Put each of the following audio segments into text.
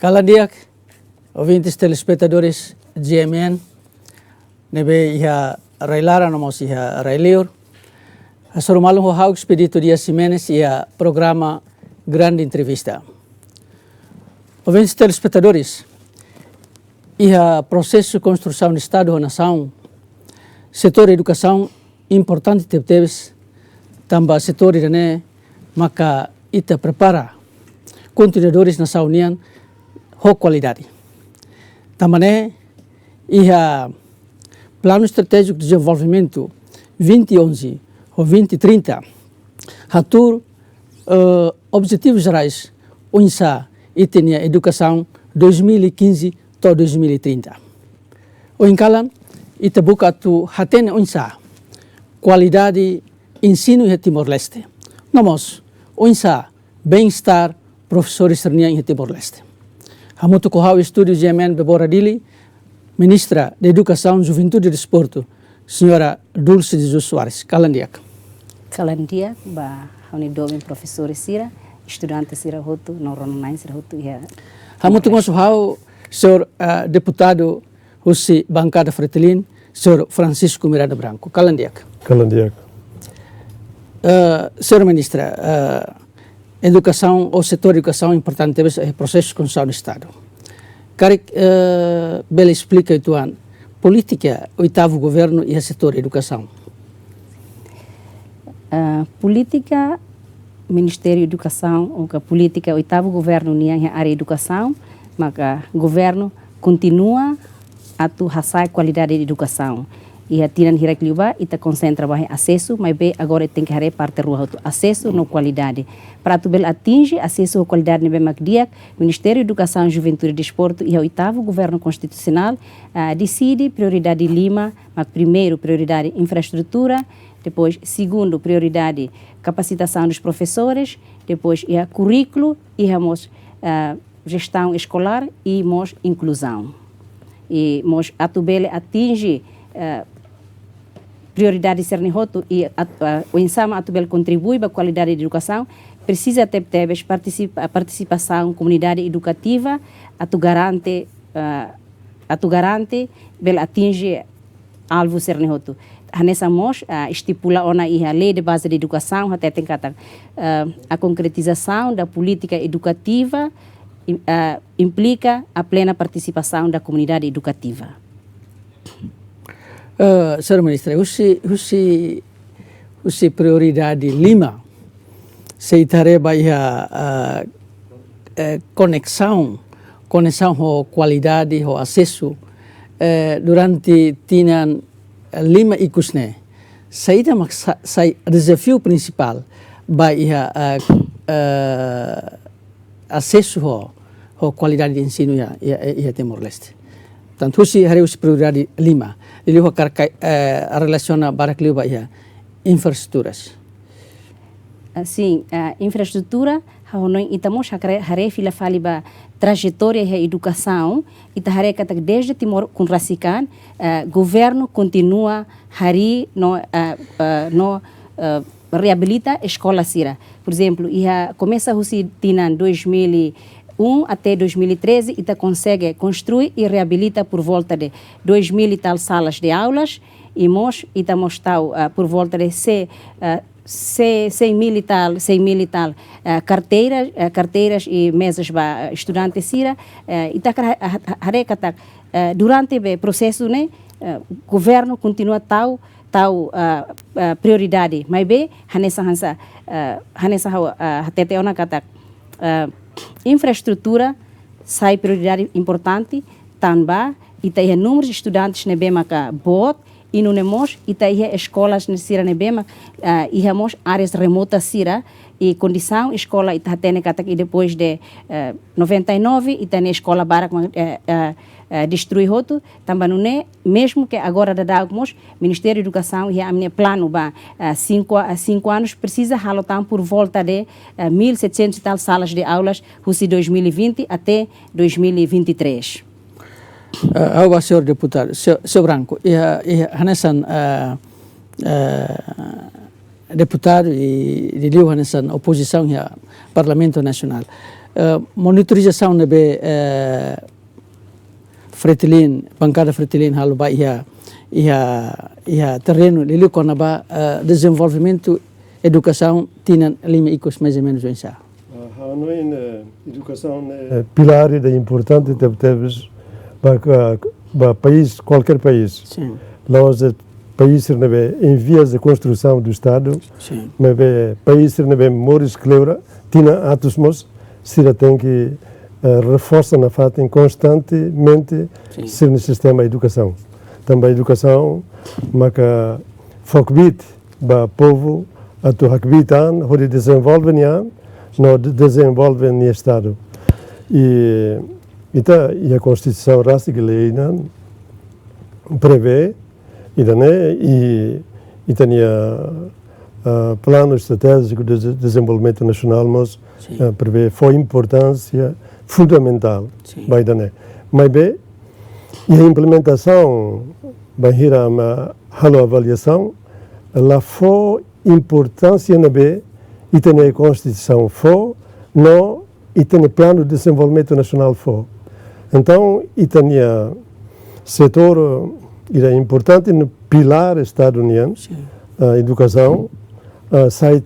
Cada dia, ouvintes telespectadores GMN, nebe ia railara nomos ia railiur. Asoromalung ho expedito dia Jimenez ia programa Grande Entrevista. Ouvintes telespectadores, ia processo de construção de Estado ou nação, setor educação importante teves, também setor irane, maka ita prepara continuadores na união com qualidade. Também ia plano estratégico de desenvolvimento 2011 ou 2030, atur objetivos gerais, unsa e tinha educação 2015 to 2030. O encalan ita buka tu hatene unsa qualidade ensino em Timor-Leste. Nomos unsa bem-estar professores em Timor-Leste. Hamutu kohau estúdio GMN Bebora-Dili, Ministra de Educação, Juventude e Desporto, senhora Dulce de Soares. Kalandiak. Kalandiak, ba domen professores sira, estudantes sira hotu, noronai sira hotu ya. Hamutu kohau senhor deputado husi bancada Fretilin, senhor Francisco Miranda Branco. Kalandiak. Kalandiak. Senhora Ministra, educação, o setor de educação é importante, é processo de construção do Estado. Quero bela explica itu política, oitavo governo e o setor de educação. Política, Ministério da Educação, ou a política, oitavo governo na área de educação, mas o governo continua a raçar qualidade de educação. E a tiran hirak liuba ita concentra bahe acesso, mas bem agora tem que hare parte rua acesso no qualidade. Para tu bel atinge acesso à qualidade nebe macdiak, Ministério da Educação, Juventude e Desporto e o oitavo governo constitucional decide prioridade Lima, mas primeiro prioridade infraestrutura, depois segundo prioridade capacitação dos professores, depois é currículo e gestão escolar e inclusão. E mos atubele atinge prioridade ser nihoto e o ensama atubel contribui para a qualidade de educação, precisa ter participação comunidade educativa, atu garante bel atinge alvo ser nihoto. Hanessa mos estipula ona a lei de base de educação até tem kata a concretização da política educativa implica a plena participação da comunidade educativa. Senhora Ministra, usi prioridade Lima, se tareba a conexão com qualidade, o acesso durante tinan Lima e Cusne. Saída sai desafio principal vai acesso a qualidade de ensino e Timor-Leste. Portanto, usi prioridade Lima. Ele relaciona para a infraestruturas. Sim, infraestrutura, nós estamos a fila faliba trajetória da educação, e desde Timor com Racican, governo continua reabilita a escola sira. Por exemplo, começa a em 2001 até 2013 e consegue construir e reabilita por volta de 2.000 e tal salas de aulas e estamos por volta de 100.000 e tal carteiras e mesas para estudantes sira e durante o processo né governo continua tal prioridade mas bem hanessa até ona kata infraestrutura sai prioridade importante também e tem números de estudantes na bemaka bot e não temos e tem escolas na sira na bema e temos áreas remotas sira e condição escola e tem que depois de 99 e tem escola barak destruir outro também não é mesmo que agora damos Ministério da Educação e a minha plano ba 5 anos precisa halotar por volta de 1.700 e tal salas de aulas de 2020 até 2023. Ao senhor deputado, senhor Branco, hanesan deputado e de Rio hanesan oposição ao Parlamento Nacional. monitorização nebe Fretilin, bancada Fretilin halu ba ia terreno lili kona ba desenvolvimento educação tinha lima icos mais ou menos vencer. Não é educação pilar da importante teve para país, qualquer país. Sim. Lá os países em vias de construção do Estado, mas países que memórias que lembra tinha atos se tem que reforça na fatem constantemente ser no sistema de educação. Também a educação, mas focbit para povo a tu hakbitan, onde desenvolve no desenvolve no Estado. E a Constituição Rássica lei prevê e tem plano estratégico de desenvolvimento nacional, mas prevê foi importância fundamental. Mas bem, e a implementação, vai a avaliação, ela foi importância na B e tem a Constituição foi no e tem o plano de desenvolvimento nacional foi. Então, e tem setor é importante no pilar estadunidense, a educação, sai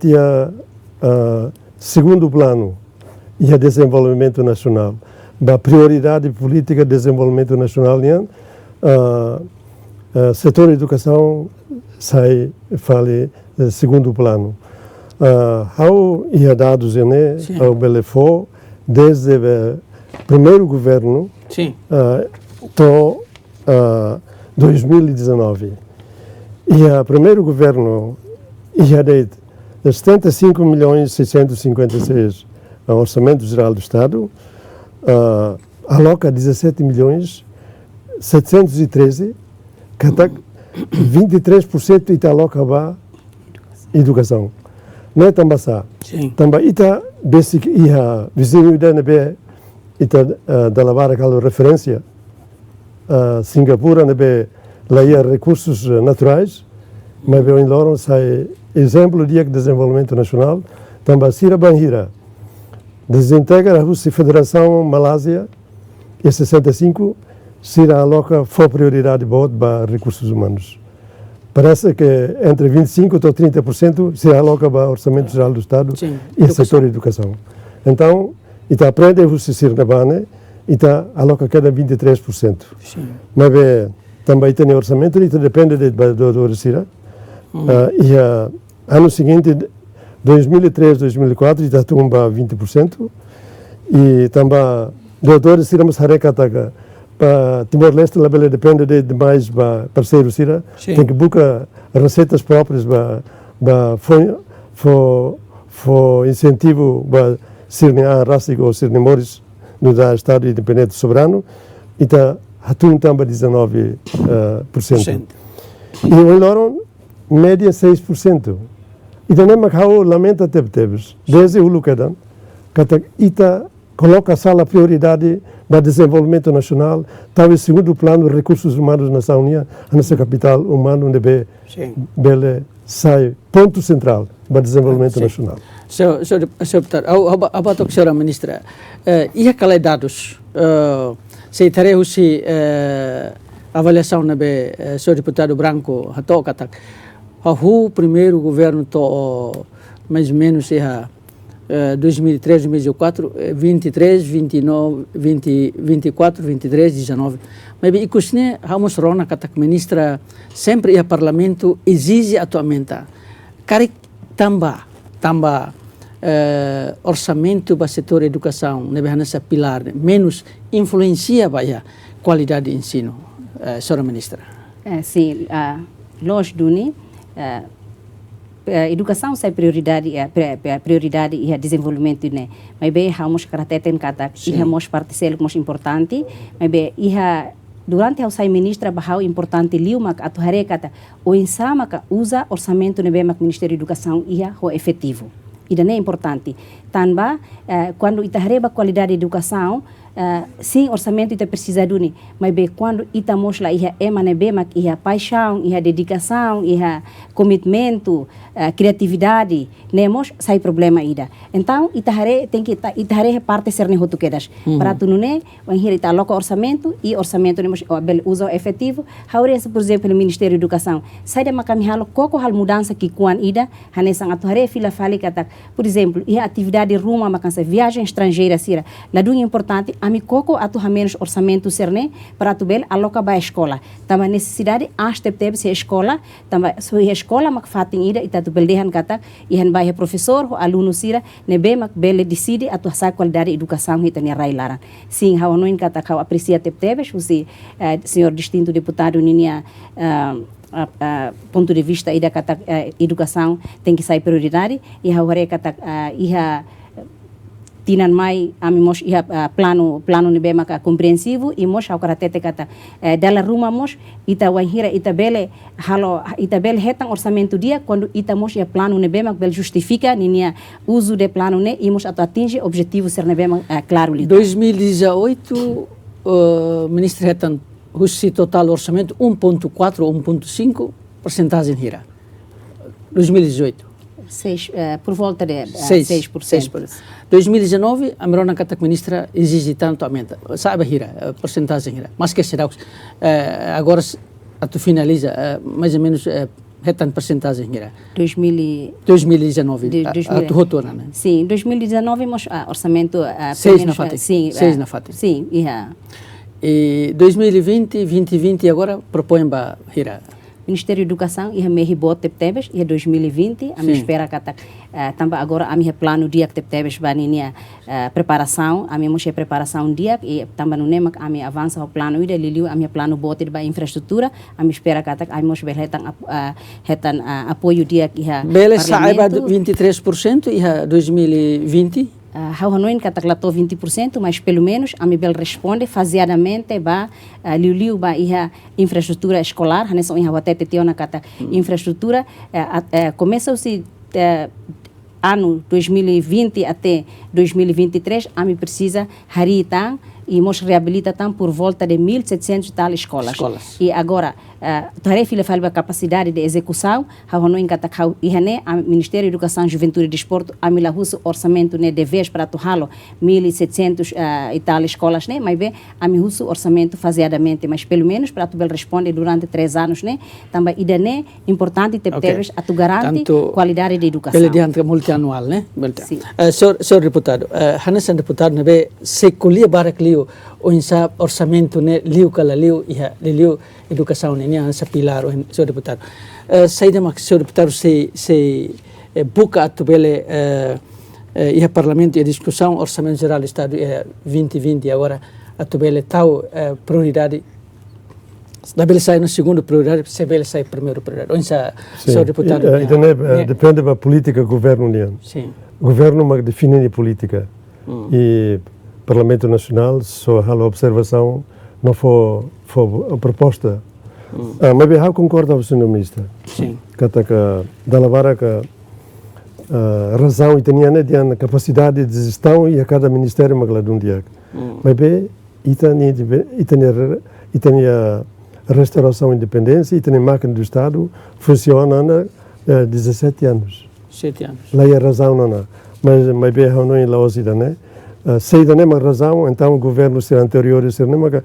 segundo plano e a desenvolvimento nacional. A prioridade política de desenvolvimento nacional, setor de educação sai fale segundo plano. Há dados ao Belefo desde o primeiro governo até 2019. E o primeiro governo ia de 75.656 ao Orçamento Geral do Estado, aloca 17.713, que 23% está aloca para educação. Não é também assim. Também está basic e a vizinho da NB está da lavar aquela referência Singapura NB lá ia recursos naturais, mas em Loron sai exemplo de desenvolvimento nacional. Também Sira Banhira desintegra a Rússia Federação Malásia e 65 Sira aloca foi prioridade boa para recursos humanos. Parece que entre 25% a 30% se aloca para o Orçamento Geral do Estado e o setor de educação. Então, está aprende a ser na bane e está aloca cada 23%. Mas também tem orçamento e depende do Sira. E ano seguinte, 2003, 2004, está tumba 20%. E também doutor Sira Masharekataga para Timor-Leste, ela depende de mais parceiros, tem que buscar receitas próprias para incentivo para ser a raça ou ser Moris no Estado independente soberano e está atum também 19%. E o Loron média 6%. E também Macau lamenta tebes desde o Lucadan que está coloca a sala prioridade para desenvolvimento nacional, talvez segundo plano recursos humanos na União, a nossa capital humana, onde Bele sai ponto central para desenvolvimento nacional. Senhor deputado, a senhora ministra, e aqueles dados, se teremos avaliação na senhor deputado Branco, o primeiro governo mais ou menos 2003, 2004, 23, 29, 20, 24, 23, 19. Mas bem, ikusne vamos rona kata ministra sempre o parlamento exige atualmente cari tambah orçamento para setor educação nessa pilar menos influencia a qualidade de ensino, senhora ministra. Sim, nós duni educação é prioridade e desenvolvimento né, mas bem vamos karatetem kata e vamos participar como importante, mas bem durante a ministra bahau importante liu mak atu hare kata o insama ka usa orçamento ne bem mak Ministério da Educação ia ho efetivo. E daí é importante. Tanba quando ita hareba qualidade de educação sim, orçamento ita precisa duni, mas bem quando ita mostra ia emane bem, mas ia paixão, ia dedicação, ia commitmento, criatividade, nemos sai problema ida. Então ita hare tem que ita hare parte ser nehotu quedas. Para tu não o enhir ita aloca orçamento e orçamento nemos uso efetivo. Hauresa por exemplo no Ministério da Educação, sai da macam halo coco hal mudança que kuan ida, hanesang atu hare fila fali kata, por exemplo, ia atividade ruma macam se viagem estrangeira sira. Ladu importante ami coco atu menos orçamento serne para tu bel aloca ba escola. Tama necessidade aste tebe se escola, tama so escola mak fatin ida ita tu beldehan kata ihan ba professor o aluno sira nebe mak bele decide atu sa qualidade educação hita ni railaran. Sim, hawanoin kata kau aprecia tebe se senhor distinto deputado ninia ponto de vista ida kata educação tem que sair prioridade e haware kata iha tinan mai ami mos iha plano ni bema ka compreensivo e mos ao karatete kata dela ruma mos ita wanhira ita bele hetang orçamento dia quando ita mos ia plano ni bema bel justifica ninia uso de plano ne e mos ato atinge objetivo ser ni bema claro li 2018 Ministra hetan husi total orçamento 1.4 ou 1.5 porcentagem hira 2018 por volta de 6%. 2019, a Miranda kata Ministra exige tanto aumenta. Sabe hira, porcentagem hira. Mas que será agora a tu finaliza mais ou menos retan porcentagem hira. 2019. A tu retorna, né? Sim, 2019 mas orçamento 6 na FATI. Sim, 6 na FATI. Sim, e 2020, 2020 agora propõe ba hira. Ministério da Educação ia me ribote tebes e 2020 a me espera kata também agora a minha plano dia que tebes baninia preparação a minha moche preparação dia e também no nema a minha avança o plano ida liliu a minha plano bote ba infraestrutura a me espera kata a moche hetan apoio dia que ia bele saiba 23% e 2020 hanoin kataklato 20%, mas pelo menos a Mibel responde faseadamente ba liu ba iha infraestrutura escolar, haneso iha watete tiona kata infraestrutura começou-se ano 2020 até 2023 a mi precisa harita e mos reabilita tam por volta de 1.700 tal escolas. E agora tarefa ele fala capacidade de execução, há no encata ihane a Ministério da Educação, Juventude e Desporto a mila huso orçamento ne de vez para tuhalo 1.700 e tal escolas né, mas bem a mi huso orçamento faseadamente, mas pelo menos para tu bel responde durante 3 anos né, também ida né importante ter teves a tu garante qualidade de educação. Pelo diante multianual né. Senhor deputado, hanesan deputado nebe se colia barak liu o insa orçamento ne liu kala liu iha liu educação ne niya sa pilar o senhor deputado. Saída mak senhor deputado se buka atu bele iha parlamento e discussão orçamento geral do estado 2020 agora atu bele tau prioridade da bele sai no segundo prioridade se bele sai primeiro prioridade. O insa senhor deputado. Depende da política governo niya. Sim. Governo mag define a política e Parlamento Nacional só a observação não foi a proposta. Mas bem, eu concordo com o senhor Ministra. Sim. Que da lavara que a razão italiana tem a capacidade de gestão e a cada ministério magladum dia. Mas bem, a restauração independência e a máquina do Estado funciona há 17 anos. 7 anos. Lá é a razão não. Mas bem, não é lá osida, né? Se não é uma razão, então o governo ser anterior ser não é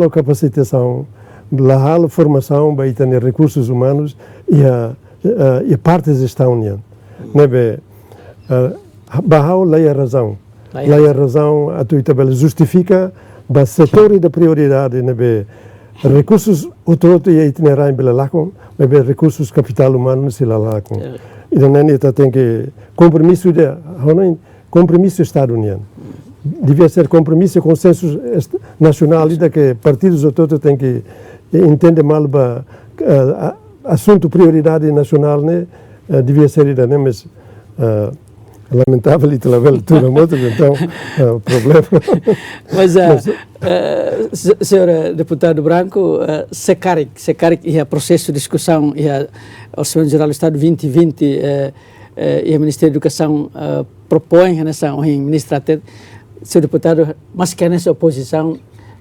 a capacitação, a formação para ter recursos humanos e a parte de gestão nian. Nebe bahau lá é a razão. Lá é a razão a tu itabel justifica ba setor da prioridade nebe recursos outro e itinerar em belacon, nebe recursos capital humano se lá lacon. E não é tem que compromisso de compromisso estado-uniano. Devia ser compromisso e consenso nacional e que partidos outros têm que entender mal assunto prioridade nacional né devia ser ida né mas lamentável e level tudo muito então problema. Mas senhor deputado Branco se caric e a processo de discussão e a Orçamento Geral do Estado 2020 e o Ministério da Educação propõe nessa Ministra seu deputado, mas que nessa oposição,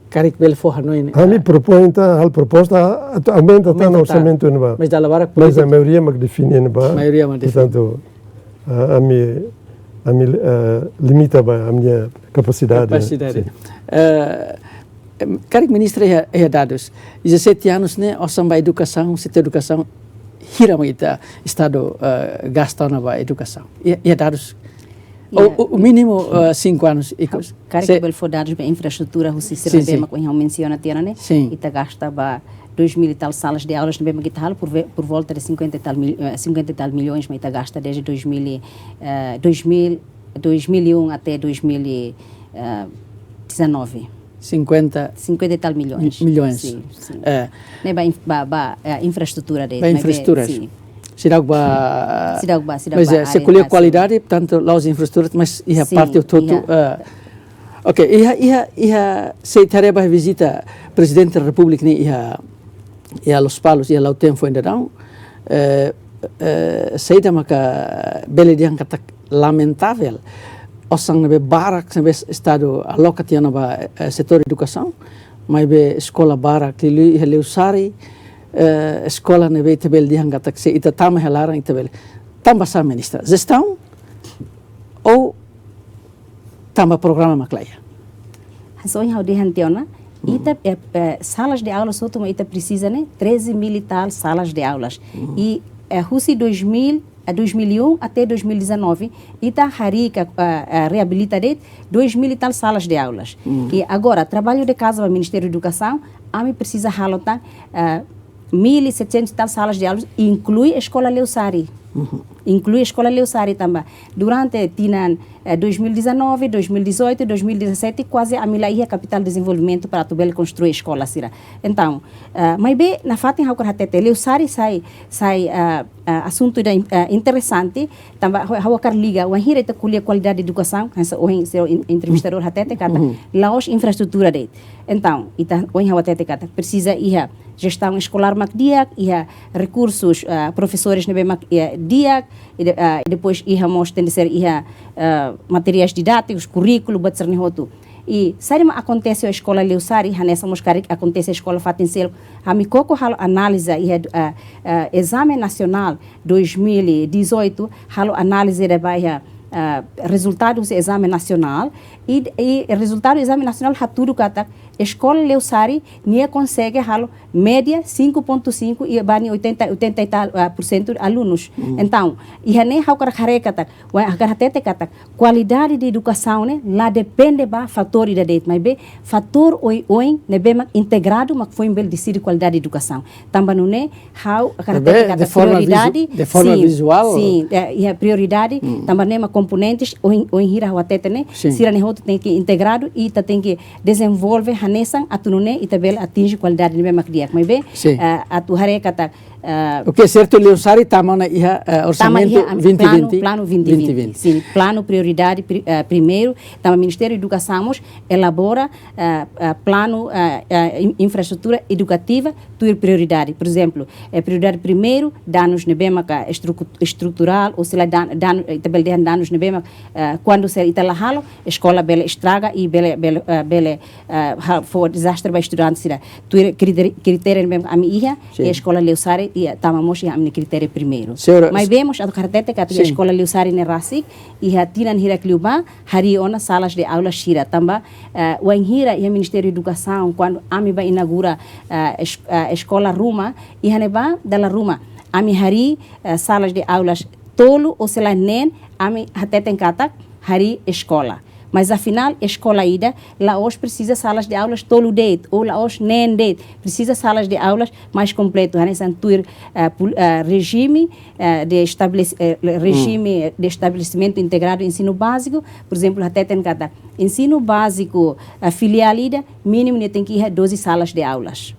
carik bel for Hanoi. Ami propõe a proposta aumenta no orçamento no mas da lavara mas a maioria mag define no maioria mag define. Portanto, a mi limita a minha capacidade. Carik ministra é dados 17 anos né o samba educação setor educação hira muito estado gasta na educação é dados o mínimo 5 anos carik bel for dados para infraestrutura o sistema BEM que eu menciona tiana né e tá gasta ba 2.000 e tal salas de aulas no BEM Guitarral por volta de 50 e tal milhões mas tá gasta desde 2001 até 2019 50 e tal milhões. Sim. Né ba infraestrutura dele. Ba infraestrutura. Sim. Mas se colher qualidade, portanto, lá as infraestruturas, mas a parte do todo. Ok, se tarefa visita presidente da República e a Los Palos e a lá tempo ainda não. Sei também que bele dia que lamentável. Osang nabe barak nabe estado alokat yana ba setor educação, mas be escola barak li leusari escola nabe tabel di hanga tak se ita tama helaran tabel tamba sa ministra gestão ou tamba programa maklaya. Hasoin hau di hantiona ita salas de aulas só ita precisa né 13.000 e tal salas de aulas e Russi 2001 até 2019, ita harika reabilita 2.000 e tal salas de aulas. E agora, trabalho de casa do Ministério da Educação, a mim precisa halotar 1.700 e tal salas de aulas, inclui a escola Leusari. Inclui a escola Leusari também. Durante 2019, 2018, 2017, quase a Mila ia capital de desenvolvimento para tu construir a escola sira. Então, mas bem na fatin hau karhatete Leusari sai assunto interessante também hau kar liga o hira ta kulia qualidade de educação essa o seu entrevistador hatete kata laos infraestrutura dele. Então, ita o hau hatete kata precisa ia gestão escolar macdiac ia recursos professores nebe macdiac e depois ia mostrar ser ia materiais didáticos currículo batserni hotu e sabe mas acontece a escola Leusari hanessa moscari acontece a escola Fatincel hamikoko halo análise ia exame nacional 2018 halo análise de baia resultados do exame nacional e resultado do exame nacional haturu kata escola Leusari nia consegue halo média 5.5 e bani 80 e tal % alunos. Então, e nem hau kata kata qualidade de educação né lá depende ba fator da det, mas be fator oi ne be integrado mas foi bel decide qualidade de educação. Também não né hau kata prioridade de forma visual. Sim, é prioridade também né componentes oi hira hau atete né sira ne outro tem que integrado e tem que desenvolver hanesan atunune e tabel atinge qualidade de macdiak mas bem atu hare kata o que é certo Leusari tamana ia orçamento 2020 plano 2020 sim plano prioridade primeiro também Ministério da Educação elabora plano infraestrutura educativa tuir prioridade por exemplo prioridade primeiro danos nebema estrutural ou se lá tabel danos nebema quando se itala halo escola bela estraga e bela for desastre para estudantes sira tuir critério nebema a minha e a escola Leusari e tamamos a minha critério primeiro. Mas vemos a cartete que a escola Leusari ne Rasik e a tinan hira kliuba hari ona salas de aula shira tamba o hira e o Ministério da Educação quando a mi vai inaugura a escola Ruma e haneba dela Ruma a mi hari salas de aulas tolo ou se lá nen a mi hateten kata hari escola. Mas afinal, a escola ida, lá hoje precisa salas de aulas tolo date, ou lá hoje nem date, precisa salas de aulas mais completo. Regime de estabelecimento integrado de ensino básico, por exemplo, até tem cada ensino básico filial ida, mínimo tem que ir 12 salas de aulas.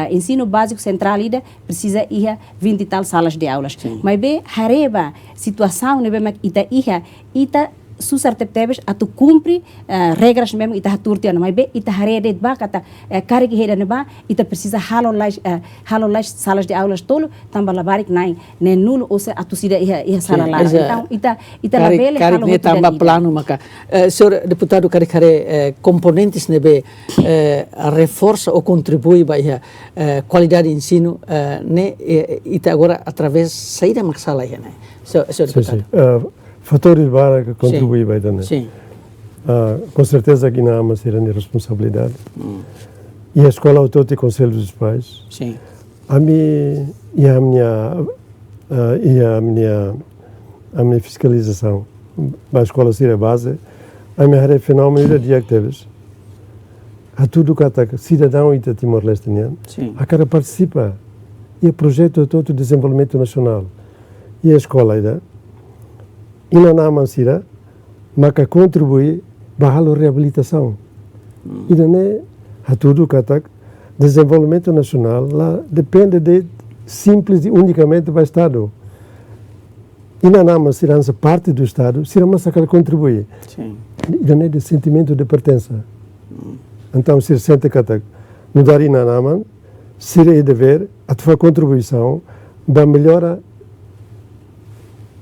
Ensino básico central ida precisa ir 20 e tal salas de aulas. Mas bem, hareba situação nebe ita susar tebes atu cumpre regras mesmo ita turtiana mas be ita harede ba kata carregue reda ba ita precisa halo las salas de aulas tolo tamba labarik nai ne nulo ou se atu sida ia sala lá então ita labele halo ne tamba plano maka senhor deputado care componentes nebe reforça ou contribui para a qualidade de ensino ne ita agora através saída maksala ia né senhor deputado fatores que contribuem para isso. Sim. Com certeza que não há uma séria responsabilidade. E a escola autor tem conselho dos pais. Sim. A minha fiscalização, a escola ser a base, a minha fenômeno de atividades. A tudo que ataca cidadão e Timor-Leste, a cara participa. E o projeto todo de desenvolvimento nacional. E a escola ainda. E não há mansira, mas que contribui para a reabilitação. E não é tudo que ataca desenvolvimento nacional, lá depende de simples e unicamente do Estado. E não há mansira, parte do Estado, se não que contribui. E não é de sentimento de pertença. Então, se sente que ataca, não daria nada, se é dever, a tua contribuição para melhorar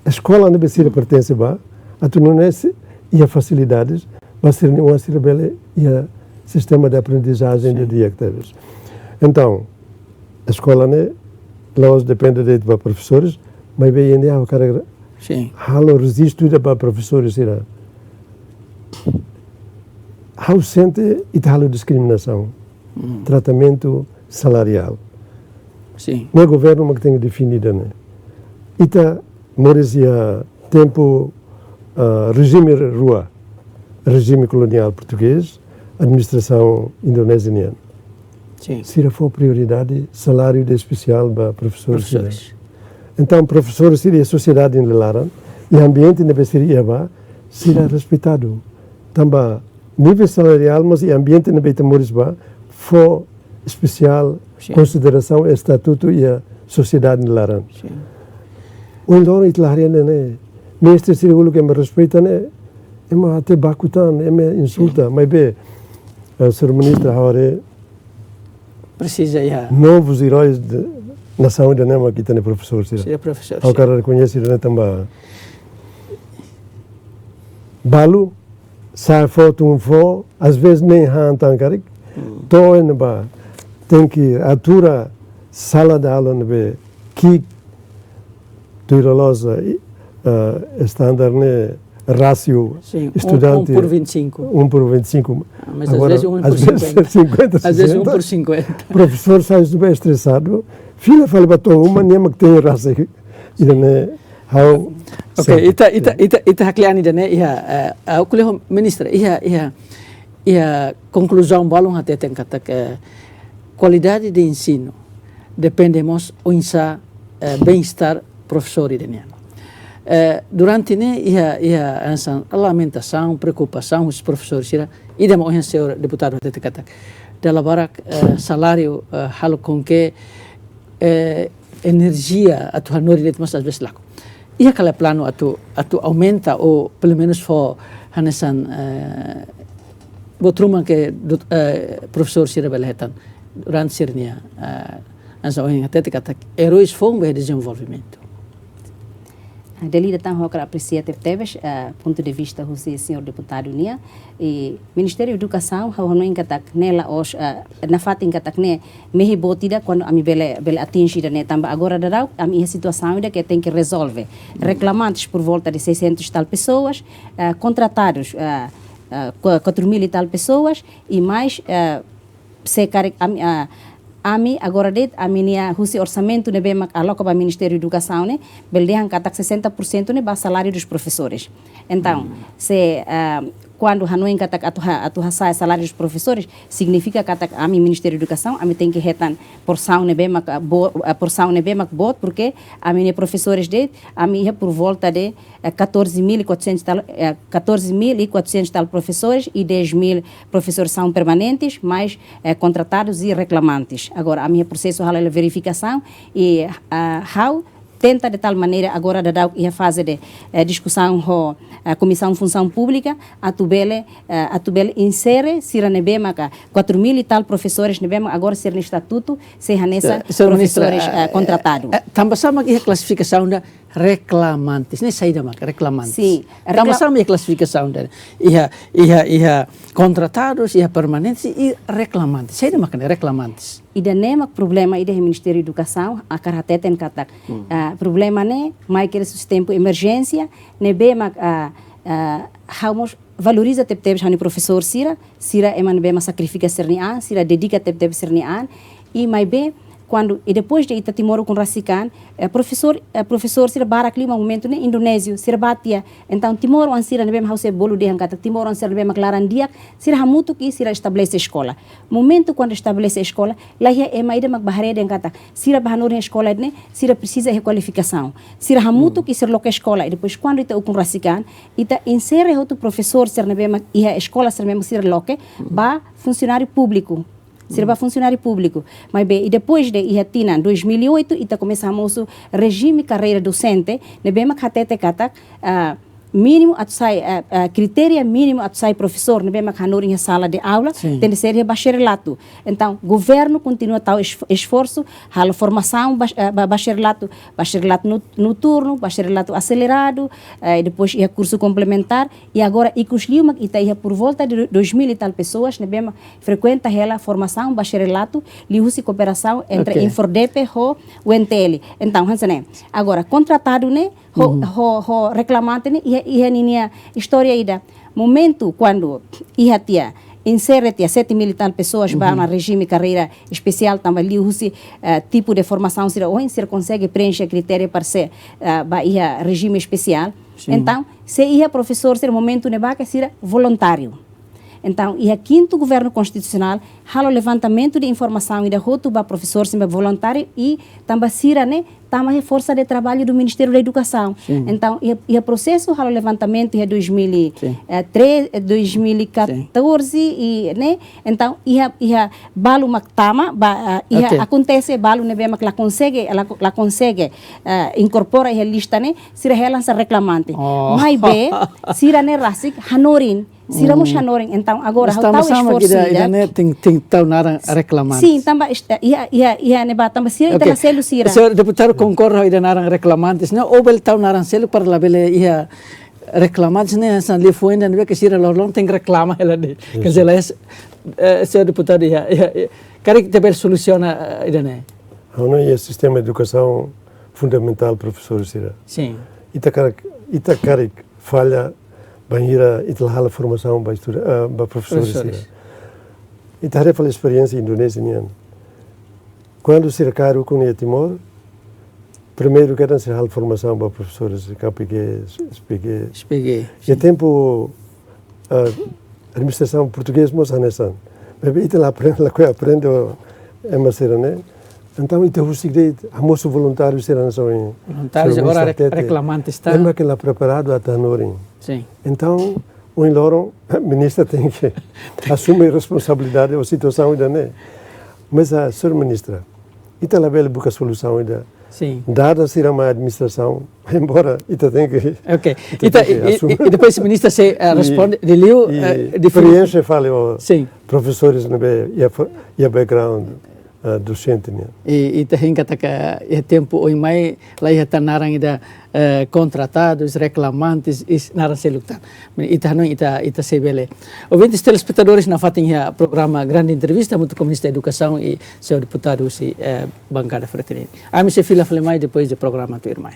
a escola não vai ser pertence a tu não é e a facilidades vai ser uma cerebela e a sistema de aprendizagem de diretores. Então a escola né lá depende de professores mas bem ainda a cara halo resiste para professores será how sente e halo discriminação tratamento salarial no governo que tem definido né ita Moresia tempo regime rua, regime colonial português, administração indonesiana. Se for prioridade, salário de especial para professores. Então, professores seria a sociedade em Laran e o ambiente na seria será respeitado. Também nível salarial, mas o ambiente na Beita Moris for especial consideração ao estatuto e a sociedade em Laran. O então italiano né, mestre se o que me respeita né, é uma até bacutan, é me insulta, mas bem, senhor ministra agora precisa novos heróis da nação da nema que tem professor, seria professor. O cara reconhece né também. Balu, sai foto às vezes nem han tão caric, tô em ba, tem que atura sala de aula né, que Tuirolosa, estándar, né, rácio estudante. 1 por 25. 1 por 25. Mas agora, às vezes 1 por 50. Às vezes 1 por 50. Professor sai bem estressado. Filha fala para uma nema que tem raça. E né, how. Ok, ita hakliani dane o kuleho ministra ia conclusão balong até tem kata qualidade de ensino dependemos o insa bem-estar professor ideniano. Durante né ia a lamentação, preocupação os professores ira idem o senhor deputado até kata dela barak salário halo com que energia atu hanori det mas às vezes laco. Ia kala plano atu aumenta ou pelo menos for hanesan botruma que professor sira beletan durante sirnia ansa o até kata heróis fomos de desenvolvimento. Dali datang hokra apreciate teves ponto de vista José senhor deputado nia e Ministério da Educação hau no inkatak nela os na fatin katak ne mehi botida quando ami bele atingida ne tamba agora darau ami a situação ainda que tem que resolver reclamantes por volta de 600 tal pessoas contratados 4.000 e tal pessoas e mais se ami agora nia husi orçamento ne BEM aloca para o Ministério da Educação ne beldehan katak 60% ne ba salário dos professores. Então, se quando Hanoi katak atu sai salário dos professores, significa katak ami Ministério da Educação, ami tem que retan porção ne BEM bot porque ami ne professores de ami por volta de 14.400 tal professores e 10.000 professores são permanentes, mais contratados e reclamantes. Agora, a minha processo é a verificação e how tenta de tal maneira agora da ia fase de discussão com a Comissão de Função Pública a tubele insere sira nebema 4.000 e tal professores nebema agora ser no estatuto se hanessa professores contratados. Também sama que a classificação da reclamantes, nem saída mak reclamantes. Sim, também sama a classificação da ia contratados, ia permanentes e reclamantes. Saída mak reclamantes. E da nema problema ide Ministério da Educação a karateten kata problema ne mais que esse tempo emergência nebema hamos valoriza tep hani professor sira eman bema sacrifica sernian sira dedica tep sernian e mais bem quando e depois de ita timoro com rasikan professor sira bara clima momento ne indonésio sira batia então timoro an sira nebem house bolo de hangata timoro an sira nebem claran dia sira hamutu ki sira estabelece escola momento quando estabelece escola lá é mais de magbahare de hangata sira bahanor escola ne sira precisa requalificação sira hamutu ki sira loca escola e depois quando ita com rasikan ita insere outro professor sira nebem ia escola sira nebem sira loca ba funcionário público será funcionário público. Mas bem, e depois de Iatina, em 2008, começamos o regime carreira docente, nebema katete katak, mínimo atsai critério mínimo atsai professor nebema kanor em sala de aula tem de ser bacharelato. Então governo continua tal esforço halo formação bacharelato noturno bacharelato acelerado e depois ia curso complementar e agora icusliuma ita ia por volta de 2.000 e tal pessoas nebema frequenta ela formação bacharelato liusi cooperação entre Infordepe ho UNTL. Então hansane agora contratado né ho reclamante né ia ninia história ida momento quando ia tia insere tia 7.000 e tal pessoas ba na regime carreira especial também ali usi tipo de formação se ou se consegue preencher critério para ser ba ia regime especial. Então se ia professor ser momento ne ba que ser voluntário. Então, e a quinto governo constitucional, há o levantamento de informação e da roto para professor sempre voluntário e também sira né, também força de trabalho do Ministério da Educação. Então, e o processo há o levantamento em 2013, 2014 e né, então e a balo mactama, acontece balo né, bem que ela consegue incorporar a lista né, sira relança reclamante. Mas bem, sira né rasik hanorin Siramos hanoring então agora how tau esforço ida tem tau narang reclamante. Sim, também ia neba também sira ida selo sira. Senhor deputado concorre ida narang reclamantes, não ou bel tau narang selo para lá bele ia reclamantes né san le fuenda né que sira lorlong tem reclama ela de. Quer dizer, senhor deputado ia quer que te soluciona ida né. Não é sistema de educação fundamental professor sira. Sim. Ita karik falha banhira itlah a formação para professores. Ita hari fala experiência indonésia. Quando se recaro com o Timor, primeiro que era se hal formação para professores, KPG, SPG. E tempo administração portuguesa mas anesan. Mas ita lá aprende é macerane. Então ita husik amos voluntários serão só em voluntários agora reclamantes está. É que ela preparado a tanorim. Sim. Então, o Loro, a ministra tem que assumir a responsabilidade da situação ainda, né? Mas a senhora ministra, ita lá bela busca solução ainda. Sim. Dada ser uma administração, embora ita tem que. Ok. E depois a ministra se responde de liu experiência fala o sim. Professores no e a background docente né. E tem que atacar é tempo ou mais lá ia estar narang ida contratados, reclamantes e narang selutan. Ita não ita se bele. Ouvintes telespectadores na fatinha programa Grande Entrevista muito com o Ministro da Educação e seu deputado si bancada Fretilin. A mim se fila mais depois do programa tu irmã.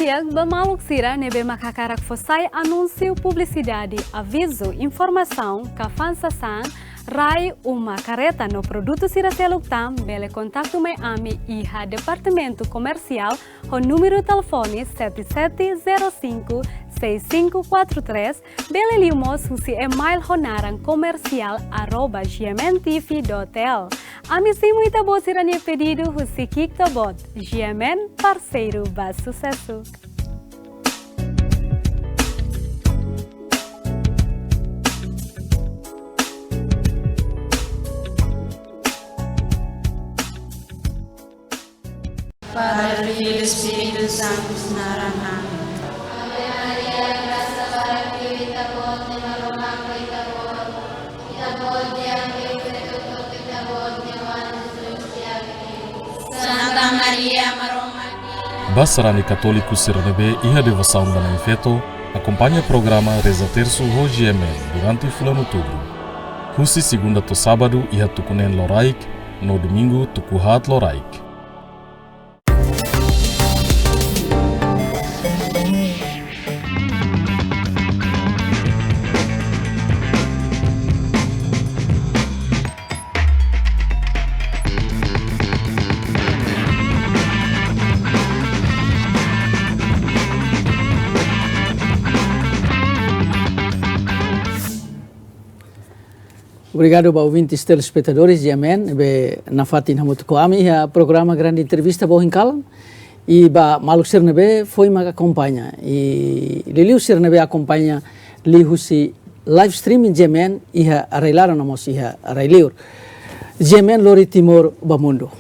dia, bamaluk sira nebe makakarak fosai anúncio, publicidade, aviso, informação, kafansasan, rai uma careta no produto sira teluktam, bele contato me ami iha departamento comercial, o número telefone 7705 6543, bele limos husi email honaran comercial@gmntv.l. Ami simu itabo sira ne pedido husi kiktobot, GMN parceiro ba sucesso. Padre, Filho e Espírito Santo, naran. Amém. Ave Maria, graça para Cristo, voz de Maroma, Santa Maria, Maroma. Basarani Católico Siranebe e a devoção da Manifeto acompanha o programa Reza Terço ho GMN durante o fulano outubro. Husi segunda to sábado e a tukunen Loraik, no domingo tukuhat Loraik. Obrigado para ouvintes telespectadores de GMN, na fatin hamut koami a programa Grande Entrevista bohinkalan e ba maluk sirnebe foi ma acompanha e liliu sirnebe acompanha li husi live streaming GMN iha arailara namos iha arailiur GMN lori timor ba mundo.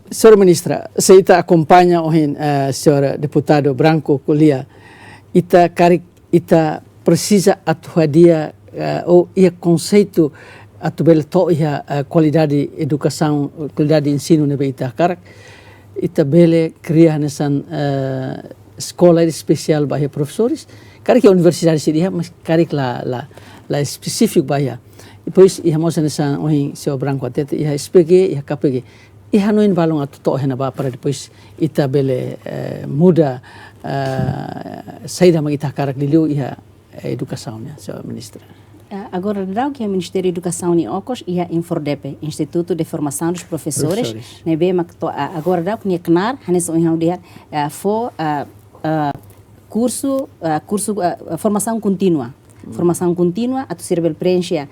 Senhora Ministra, seita acompanha ohin senhora Deputadu Branco kuliah ita karik ita precisa atuadia o ia conceito atubel to ia qualidade educação, qualidade ensino nebe ita karak ita bele cria nesan escola especial bahia professores karik a universidade seria mas karik la específico bahia depois ia moça nesan ohin seu Branco até ia SPG ia KPG ia noin balong atu to hena ba para depois ita bele muda saída mag ita karak liliu ia educação né senhora Ministra. Agora, o que é o Ministério da Educação e Ocos e a Infordepe, Instituto de Formação dos Professores, agora o que é CNAR, curso formação contínua. Formação contínua, a serve preencher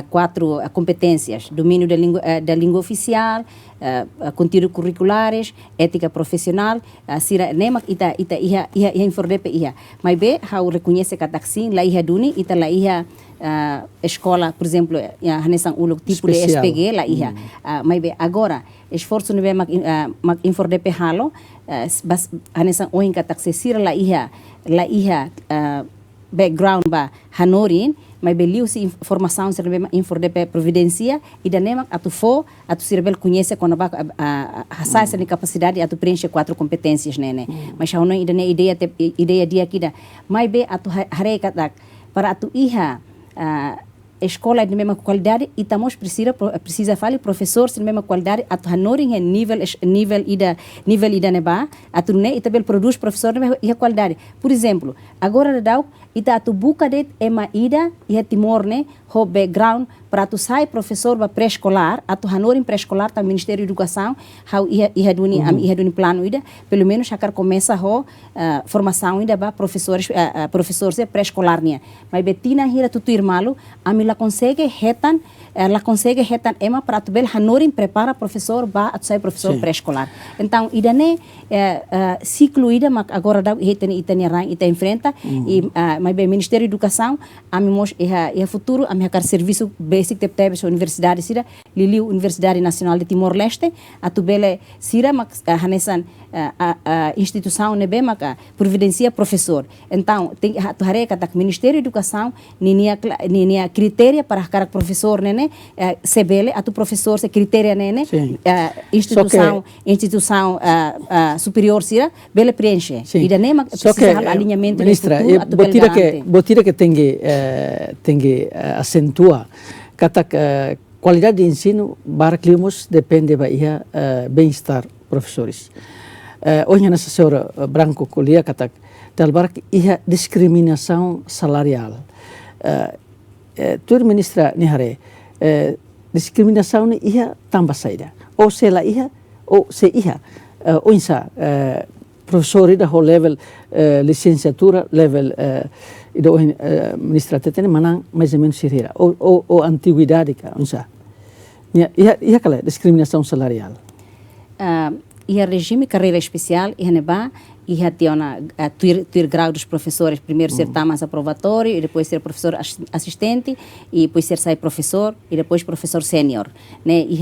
quatro competências: domínio da língua oficial, conteúdos curriculares, ética profissional, sira nemak ita infordepe ia. Mas be how reconhece que taxin lá ia duni ita lá ia escola, por exemplo, hanesan ulog tipo de SPG lá ia. Mas be agora esforço nebe mak infordepe halo, bas hanesan oin que taxi sira lá ia background ba hanorin mas beliu se informação serve infordepe providencia e da nemak atu serve conhece quando ba hasa essa capacidade atu preenche quatro competências nene mas já não idane ideia dia aqui mas be atu hareka para atu iha escola de mesma qualidade e estamos precisa falar professor de mesma qualidade atu hanorin é nível ida neba atu ne itabel produz professor de mesma qualidade por exemplo agora dá ita atu buka det ema ida e timor ne ho background para tu sai professor ba pré-escolar atu hanorin pré-escolar tá Ministério da Educação how ia duni plano ida pelo menos já começa ho formação ida ba professores pré-escolar nia mas betina hira tu irmalo ami la consegue hetan ema para tu bel hanorin prepara professor ba atu sai professor pré-escolar então ida ne ciclo ida mak agora dá itani rang ita enfrenta e mas bem Ministério da Educação ami mos ia futuro ami hakar serviço basic tebe universidade sira liliu Universidade Nacional de Timor-Leste atu bele sira mak hanesan instituição nebe mak providencia professor então tem atu hareka tak Ministério da Educação ninia critério para hakar professor nene sebele atu professor se critério nene instituição superior sira bele preenche ida nema precisa alinhamento Ministra botira que tem acentua kata qualidade de ensino baraklimos depende ba ia bem-estar professores Hoje nessa senhora Branco colia katak dalbarak iha discriminação salarial. Tur ministra nihare discriminação ni iha tambah saida. Ou se la iha ou se iha oinsa professor ida ho level licenciatura level ida ministra tetene manang mais ou menos sirira ou antiguidade ka oinsa. Iha kala discriminação salarial. E a regime carreira especial e neba e tiona tuir grau dos professores, primeiro ser tamas aprovatório e depois ser professor assistente e depois ser sai professor e depois professor sênior, né? E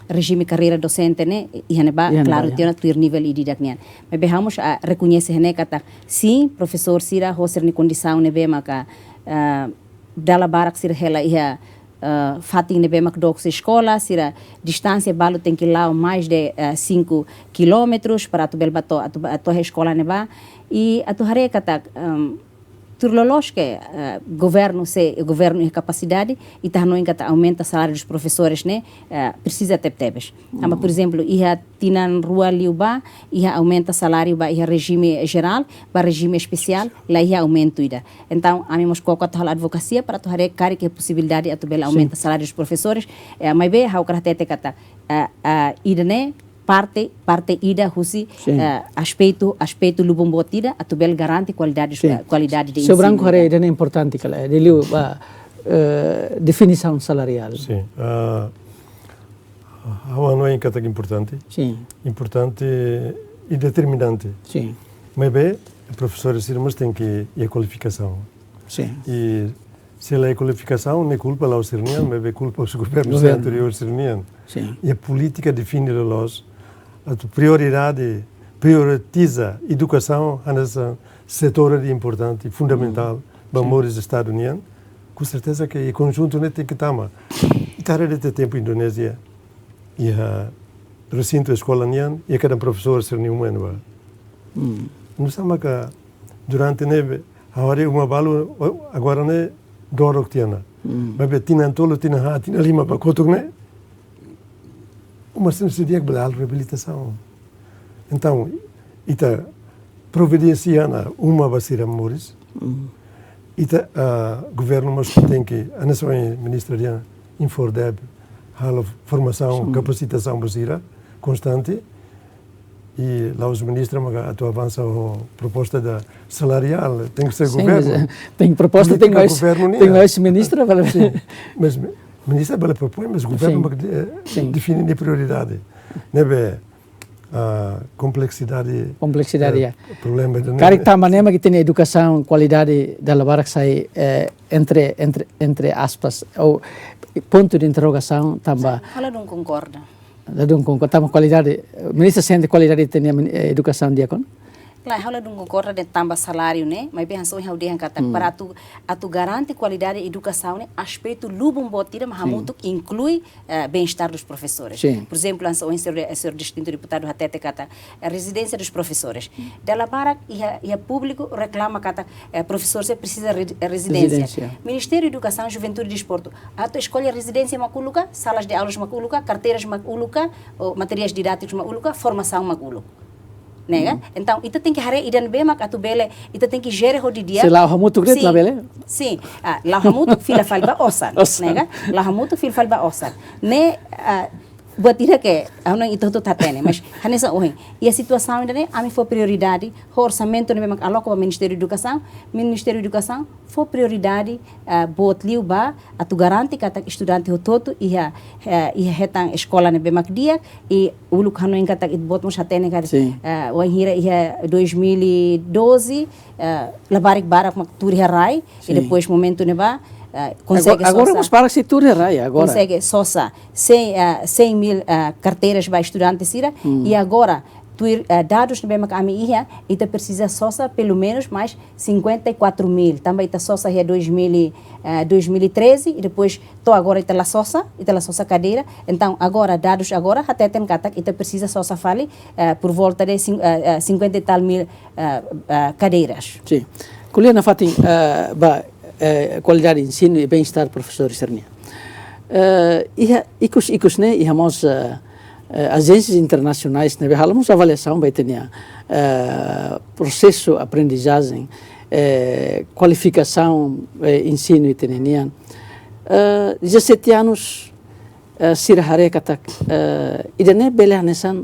regime carreira docente, né? E neba claro tiona tuir nível e didaknian. Mas behamos a reconhecer né kata sim professor sira ho ser ni condição ne be maka dala barak sir hela ia fating nebe makdok se escola, sira distância balo tem que ir lá mais de 5 quilômetros para tu belbato a tua escola neba e a tu hare kata turlolos que governo e capacidade e tá não engata aumenta o salário dos professores né precisa tebes ama por exemplo ia tinan rua liuba ia aumenta salário ba ia regime geral ba regime especial lá ia aumento ida então a mim mosco com a advocacia para tu hare cari que possibilidade a tu bela aumenta o salário dos professores mas be hau karatete kata ida né parte ida husi aspecto lubombotida a tu bel garante qualidade de ensino. Seu Branco é importante que ele liu definição salarial. Sim. Há não é que importante. Sim. Importante e determinante. Sim. Mas bem, professores irmãos têm que ir a qualificação. Sim. E se ela é qualificação, não é culpa lá o Sirnian, mas é culpa os governos anteriores Sirnian. Sim. E a política define los a prioridade prioritiza educação nessa setor de importante fundamental para o Estado União com certeza que o conjunto não tem que tomar e tá de tempo Indonésia e a recinto escola União e cada professor ser nenhum não sabe que durante neve agora uma balo agora né doro que tinha mas tinha tolo tinha lima para cotok né uma sensibilidade para reabilitação. Então, ita providenciana uma vacina Moris, ita governo mas tem que a nação ministra de Infordeb, a formação, capacitação vacina constante e lá os ministros mas tu avança a proposta da salarial tem que ser governo. Tem proposta tem mais ministra mas ministra bela propõe, mas o governo define a prioridade. Nebe a complexidade. Problema de. Cara que maneira que tem educação, qualidade da lavar sai entre aspas ou ponto de interrogação também. Ela não concorda. Não concorda. Também qualidade. Ministra sente qualidade tem educação diakon? Claro, ela não concorda de também salário, né? Mas bem só eu digo que para tu garante qualidade de educação, né? Aspecto lubum botira, mas muito inclui bem-estar dos professores. Sim. Por exemplo, o senhor distinto deputado até kata a residência dos professores. Dela para e público reclama kata professores precisa residência. Ministério da Educação, Juventude e Desporto. A tu escolhe residência maculuca, salas de aulas maculuca, carteiras maculuca, materiais didáticos maculuca, formação maculuca. Nega? Então, ita tem que hare idan be mak atu bele, ita tem que gere ho di dia. Se lá hamutu gret lá bele? Sim. Lá hamutu fila falba osan, nega? Lá hamutu fila falba osan. Ne buat tidak que não itu tatene, mas hanesa ohin. E a situação ainda né, a mim foi prioridade, o orçamento né memang aloca para o Ministério da Educação foi prioridade bot liu ba atu garanti kata estudante ho todo ia hetang escola ne bemak dia e uluk hanu kata it bot mos hatene kar o hira ia 2012 labarik barak mak turi harai e depois momento ne ba consegue agora vamos para a setor raia agora consegue sosa 100 mil carteiras para estudantes e agora dados no BEM e precisa sosa pelo menos mais 54 mil também está sosa é 2013 e depois agora está lá sosa cadeira então agora dados agora até tem kata e precisa sosa fale por volta de 50 e tal mil cadeiras. Sim. Kuliah na fatin qualidade de ensino e bem-estar professores sernia. Ikus né, ihamos agências internacionais, né, halamos avaliação vai ter processo aprendizagem, qualificação, ensino e tenenian. 17 anos sirahare kata idane bela nesan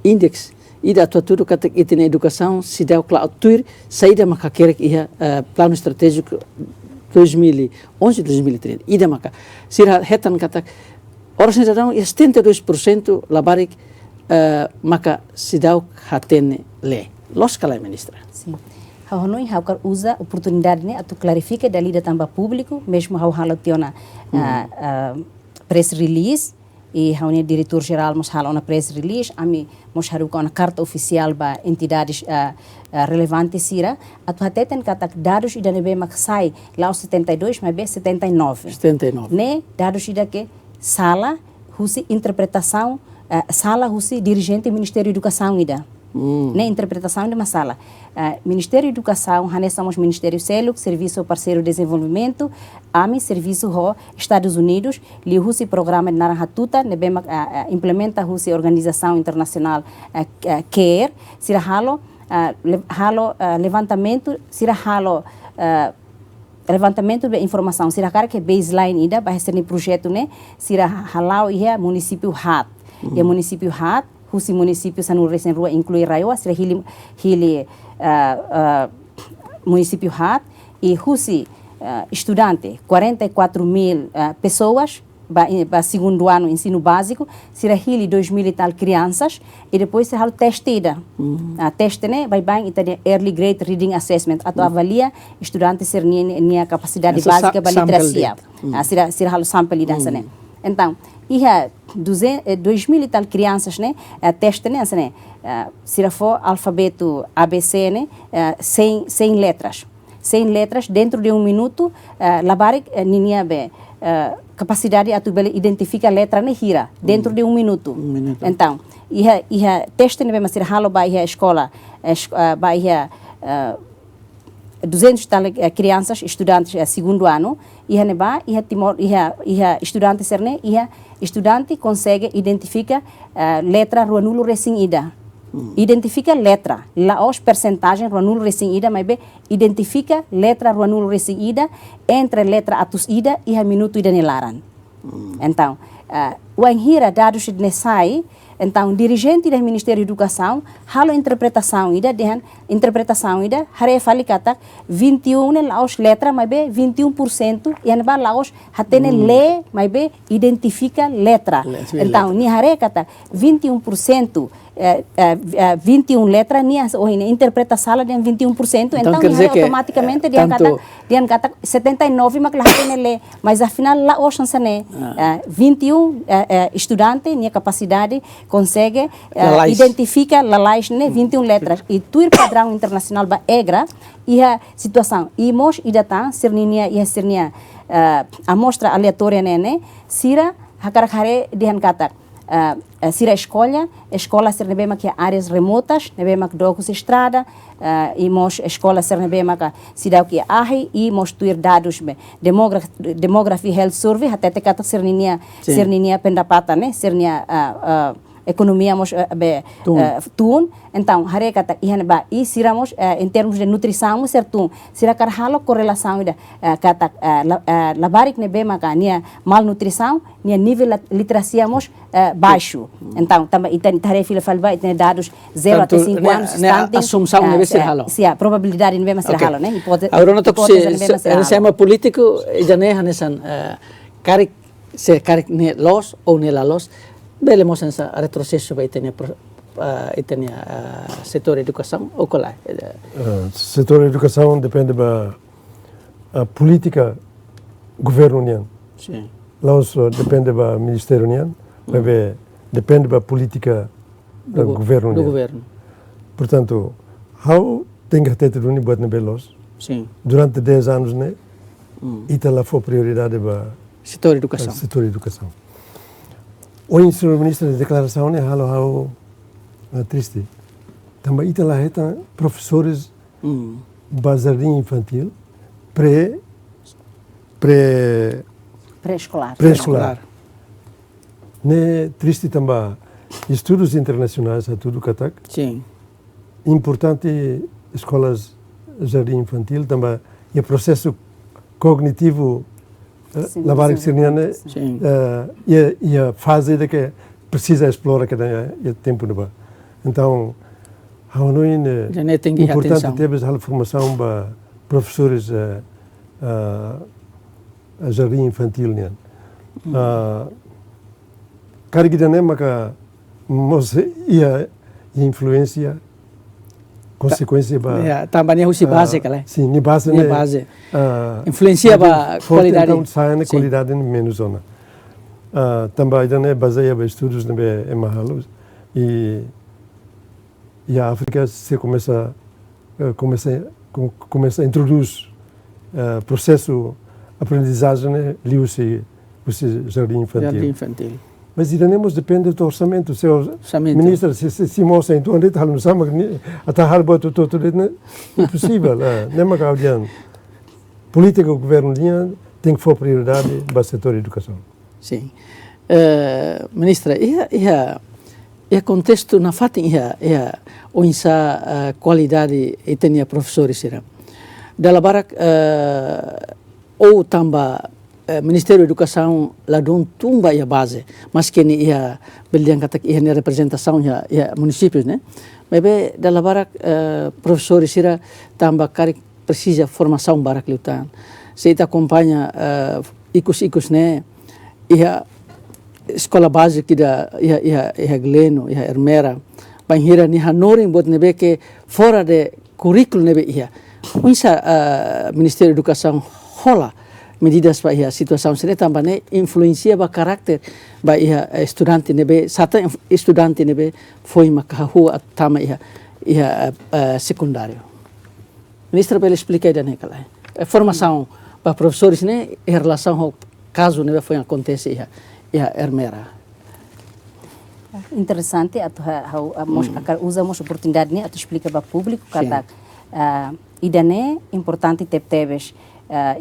index ida tudo kata itene educação se deu claro tuir saída macaqueira ia plano estratégico 2011-2013 ida maca sira hetan kata orang cidadão 72% labarik maka se deu hatene le los kala ministra. Sim. Hau noi hau kar usa oportunidade né atu clarifica da lida tamba público mesmo hau halationa press release e hau ne diretor geral mos hala na press release ami mos haru com a carta oficial ba entidades relevantes sira atu hateten katak dados ida nebe mak sai lá 72 mas be 79 né dados ida que sala husi interpretação sala husi dirigente Ministério da Educação ida né interpretação de uma sala Ministério da Educação somos Ministério Celo Serviço Parceiro de Desenvolvimento AMI Serviço ho Estados Unidos li husi programa de narahatuta nebe implementa husi Organização Internacional CARE sira halo levantamento sira halo levantamento de informação sira cara que baseline ida vai ser projeto né sira halau ia município hat e município hat husi município sanu recém rua inclui Raioa sira hili município hat e husi estudante 44.000 pessoas para segundo ano ensino básico sira hili 2.000 e tal crianças e depois se hal testida teste né vai bem então early grade reading assessment atau avalia estudante ser nia capacidade básica para literacia sira hal sample dança né então ia 2.000 e tal crianças né teste né sira for alfabeto ABC né 100 letras 100 letras dentro de 1 minuto labarik ninia be capacidade a tu identifica a letra na hira dentro de 1 minuto. Então ia teste né mas halo ba ia escola ba ia 200 tal crianças estudantes segundo ano ia neba ia estudante ser né ia estudante consegue identificar letra ruanulo recém ida identifica letra lá os percentagem ruanulo recém ida mas be identifica letra ruanulo recém ida entre letra atus ida e a minuto ida nelaran então o hira dados de sai então dirigente do Ministério da Educação halo interpretação ida hare fali kata 21 né laos letra mas be 21% e anba laos hatene le mas be identifica letra então ni hare kata 21% 21 letras ni interpreta sala de 21% então automaticamente dia kata 79 mak hatene le mas afinal lá osan sane 21 estudante ni capacidade consegue identifica lalais né 21 letras e tuir padrão internacional ba egra e a situação e mos idata serninia e sernia amostra aleatória né sira hakarakare dihan kata sira escola ser nebe que áreas remotas nebe mak docos estrada e mos escola ser nebe mak sida que ahi e mos tuir dados be demography health survey até kata serninia pendapatan né sernia economia mos be tun então hare kata ihan ba e siramos em termos de nutrição certo sira kar halo correlação ida kata labarik nebe maka nia malnutrição nia nível literacia mos baixo então também tare fila falba tem dados 0 até 5 anos standing assunção nebe ser halo sim a probabilidade nebe ser halo né agora não toco se é político já né hanesan karik ne los ou ne la los belemos essa retrocesso vai ter setor educação ou qual é? Setor educação depende da política governo união. Sim. Lá depende do Ministério união, mas depende da política do governo união. Do governo. Portanto, how tem que ter união buat nebelos. Sim. Durante 10 anos né, ita lá foi prioridade para setor educação. Setor educação. Hoje o senhor ministro de declaração né, halo triste. Também ita lá é professores jardim infantil, pré-escolar. Pré-escolar. né triste também estudos internacionais a tudo catak. Sim. Importante escolas jardim infantil também e o processo cognitivo lavar externiana e a fase de que precisa explorar que é tempo no ba. Então há uma importante ter a formação para professores a jardim infantil né. Carga né maka ia influência consequência ba também é base kala. Sim, ni base né. Base. Influencia ba qualidade. Então sai na qualidade menos zona. Também né baseia ba estudos né é mahalo e a África se começa a introduzir processo aprendizagem né liu-se jardim infantil. Mas iremos depende do orçamento. Se o Ministra se mostra então onde está no sama até halba tudo é impossível. Nem mais audian. Política do governo tem que for prioridade para o setor da educação. Sim. Ministra, e contexto na fatin onsa qualidade e tinha professores será. Dela barak ou tamba Ministério da Educação lá dão tumba a base, mas que ia belian kata ia representação ya municípios, né? Mas dela barak professores será tamba cari precisa formação barak lutan. Se ita acompanha ikos né? Ia escola base que da ia Gleno, ia Ermera, banhira ni hanorin buat nebe que fora de currículo nebe ia. Unsa Ministério da Educação rola medidas para a situação sini também influencia ba caráter ba estudante nebe sata estudante nebe foi makahu tama secundário. Ministra bela explica da nekala. Formação para professores né em relação ao caso nebe foi acontece Ermera. Interessante atu usamos oportunidade né atu explica para público kata idane importante tebes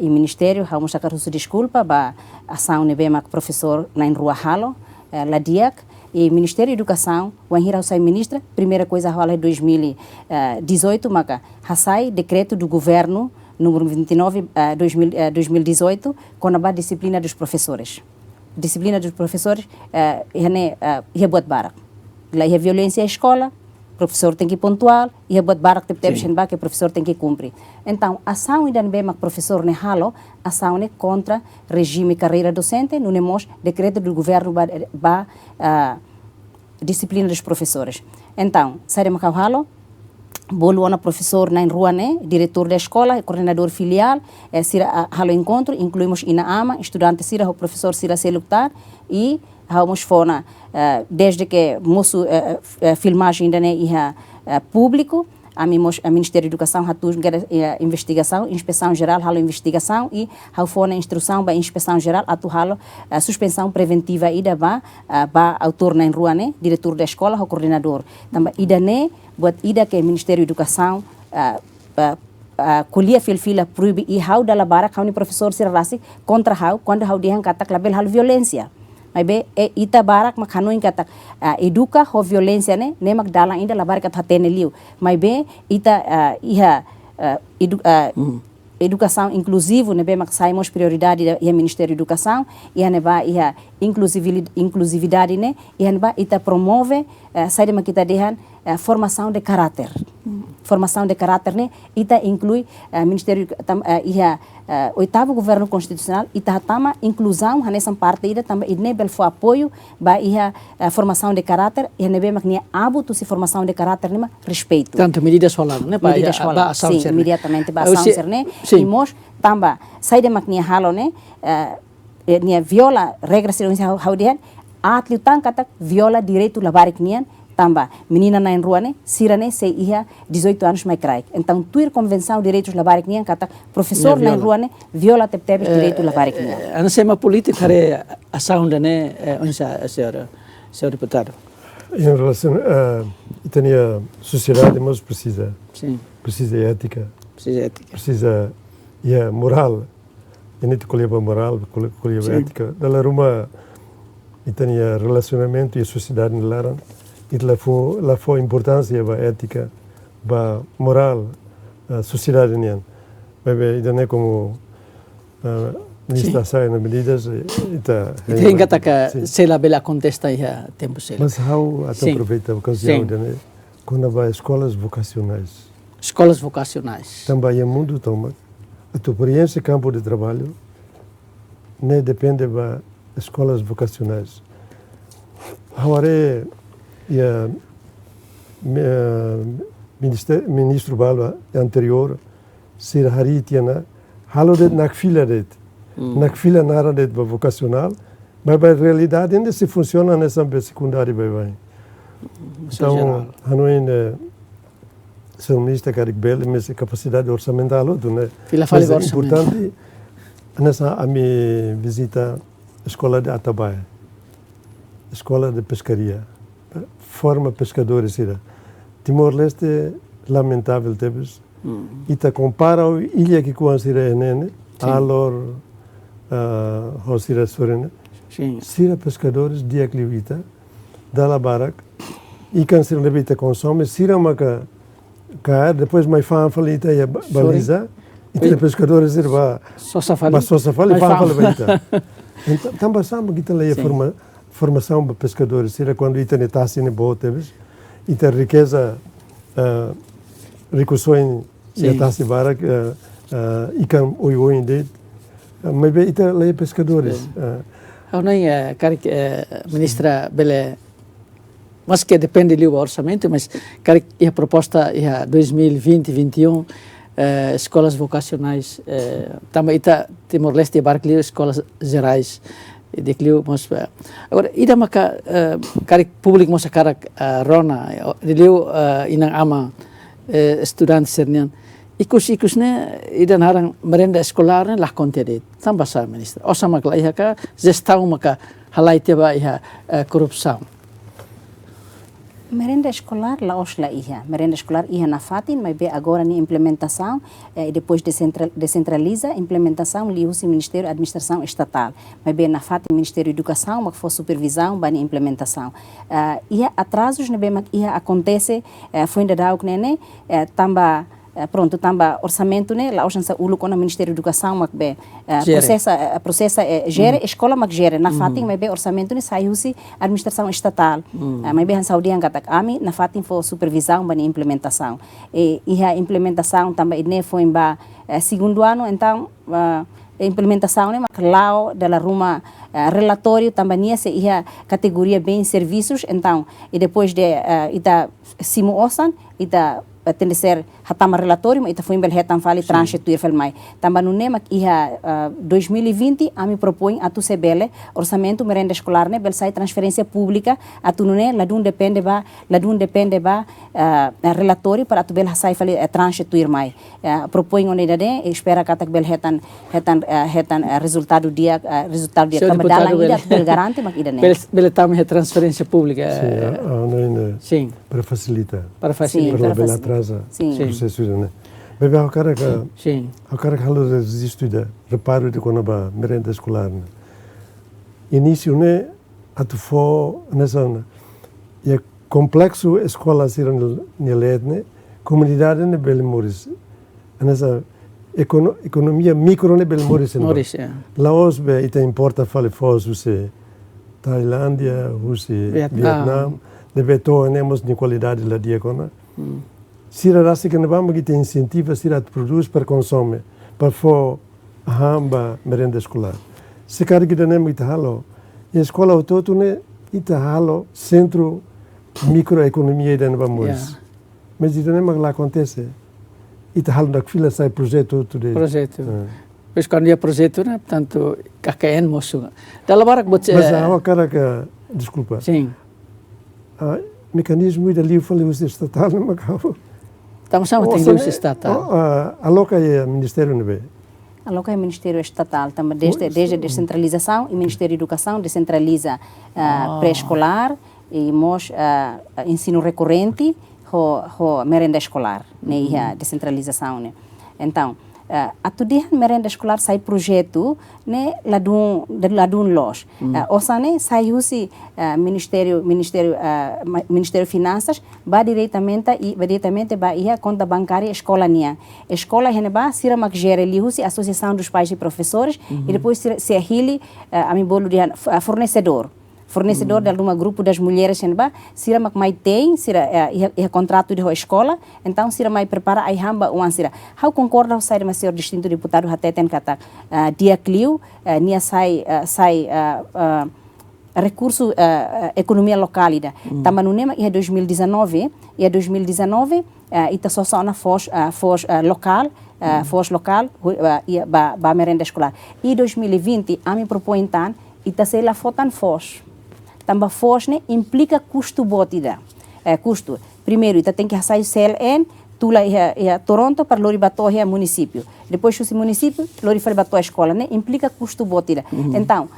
e Ministério, vamos sacar sua desculpa, ba ação nebe mak professor na rua halo, ladiak e Ministério da Educação, o enhira sai Ministra, primeira coisa rola 2018, maka hasai decreto do governo número 29 2018 com a disciplina dos professores. Disciplina dos professores é buat barak. Lá é violência à escola. Professor tem que ir pontual e a boa barak teve que o professor tem que cumprir. Então, a ação ainda não bem mas professor ne halo, a ação é contra regime carreira docente, não é decreto do governo ba disciplina dos professores. Então, sai de macau halo, bolo na professor na rua né, diretor da escola, coordenador filial, sira halo encontro, incluímos ina ama, estudante sira o professor sira se lutar e vamos fora desde que moço filmagem ainda né ia público a Ministério da Educação há investigação inspeção geral halo investigação e há fora instrução para inspeção geral atu halo suspensão preventiva ida ba autor na rua né diretor da escola o coordenador também ida né buat ida que Ministério da Educação colhia fila proíbe e hau da labara hau ni professor sirrasi contra hau quando hau dihan kata label hal violência. Mas bem, ita barak makhano ingkata educa ho violência né, nem magdala ainda la barak hatene liu. Mas bem, ita educação inclusiva, né, bem saímos prioridade do Ministério da Educação e né ba inclusividade né, e né ba ita promove sai de makita dehan formação de caráter. Formação de caráter né, ita inclui Ministério oitavo governo constitucional ita tama inclusão nessa parte ida também nebel fo apoio ba formação de caráter e nebe maknia abuto se formação de caráter né respeito. Tanto medidas falaram né para sim, imediatamente ba ação ser né e mos tamba sai de maknia halo né nia viola regras segurança haudian atliu tan kata viola direito labarik nian tamba menina na rua né sira né se ia 18 anos mais crai então tuir convenção direitos labarik nian kata professor na rua né viola tebe direito labarik nian ana sema política é ação né onsa senhor deputado em relação a sociedade mas precisa ética precisa moral e não colher moral colher ética dela uma e tem relacionamento e a sociedade lá e lá foi importância da ética, da moral, a sociedade nian. Mas ainda não é como Ministra sai nas medidas ita hingga taka sela bela contesta ia tempo sela. Mas how até aproveita a ocasião de quando vai escolas vocacionais. Escolas vocacionais. Também é mundo toma. A tua experiência campo de trabalho não depende das escolas vocacionais. Agora ministro Balba anterior se hari tiana halo de nakfila det. Nakfila nara det vocacional, mas na realidade ainda se funciona nessa secundária vai. Então, Hanoi se o ministro quer bela, mas capacidade orçamental outro, né? Mas é importante nessa a minha visita à escola de Atabaia, escola de pescaria, forma pescadores ira. Timor-Leste é lamentável temos. E ta compara a ilha que com sira nene, alor sira sorene. Sira pescadores dia clivita, dala barak, e can sira levita consome, sira maca cair, depois mais fanfalita e baliza, e tem pescadores sira só safali e fanfalita. Então, também sabe que tem a formação de pescadores, sira quando ita netasi ne bote, e tem riqueza recursos em netasi barak, ikan oi de, mas bem ita lei pescadores. Hanoi Ministra bele mas que depende do orçamento, mas a proposta é 2020-21 escolas vocacionais também está Timor-Leste e Barclay escolas gerais de Clio mas agora ida maka público mos cara rona deu inang ama estudantes sernian ikus ne ida narang merenda escolar ne lah konte tambah sa ministra osama kala iha ka gestão maka halai teba iha corrupção. Merenda escolar lá osla iha. Merenda escolar iha na fatin, mas bem agora na implementação e depois descentraliza implementação liu-se Ministério da Administração Estatal. Mas bem na fatin Ministério da Educação, mas for supervisão para a implementação. Iha atrasos ne bem iha acontece foi ainda dá o que né pronto tamba orçamento né lá hoje ulu com o Ministério da Educação mas bem processa gere escola mas gere na fatin mas bem orçamento né saiu-se administração estatal mas bem saúde angata ami na fatin for supervisão para implementação e a implementação também né foi em segundo ano então a implementação né mas lá da ruma relatório também se ia categoria bem serviços então e depois de ida simo osan ida tem de ser hatama relatório mas ita foi bel hetam fali tranche tuir felmai também no nema ia 2020 a me propõe a tu sebele orçamento merenda escolar né bel sai transferência pública a tu né ladun depende ba relatório para tu bel sai fali tranche tuir mai propõe onde dade espera kata bel hetan resultado dia também dala ida bel garante mas ida né bel tam transferência pública sim para facilitar para atrasa processo né bem o cara que halou estuda reparo de quando ba merenda escolar né início né atu fo nessa é complexo escola sira nele né comunidade né belmoris nessa economia micro né belmoris Laos be ita importa fale fosu se Tailândia Vietnam deve temos de qualidade lá dia com Sira rasa que não vamos que tem incentiva sira produz para consome para for hamba merenda escolar. Se cara que não é halo, a escola autóto né ita halo centro microeconomia da nova mois. Mas isso não lá acontece. Ita halo da fila sai projeto tudo. Projeto. Pois quando é projeto né, portanto KKN moço. Dalam barak bote. Mas a cara que desculpa. Sim. Mecanismo da livre falei o estatal não macau. Estamos chamando de livre estatal. Aloca é Ministério não vê. Aloca é Ministério Estatal também desde descentralização e Ministério da Educação descentraliza pré-escolar e mos ensino recorrente ho merenda escolar né a descentralização né. Então atu dia merenda escolar sai projeto né ladun los osane sai husi ministério finanças ba diretamente ba ia conta bancária escola nia escola heneba sira mak gere li husi associação dos pais e professores e depois se ahili a mi bolo de fornecedor de algum grupo das mulheres heneba sira mak mai tem sira contrato de escola então sira mai prepara ai hamba uan sira how concorda o sai senhor distinto deputado até tem kata dia clio nia sai recurso economia local ida tamba no nema 2019 ita só na foz local ba merenda escolar e 2020 a me propõe então ita sei lá fotan foz tamba foz né implica custo botida custo primeiro ita tem que sair CLN tula Toronto para lori bato município depois o município lori faz bato a escola né implica custo botida então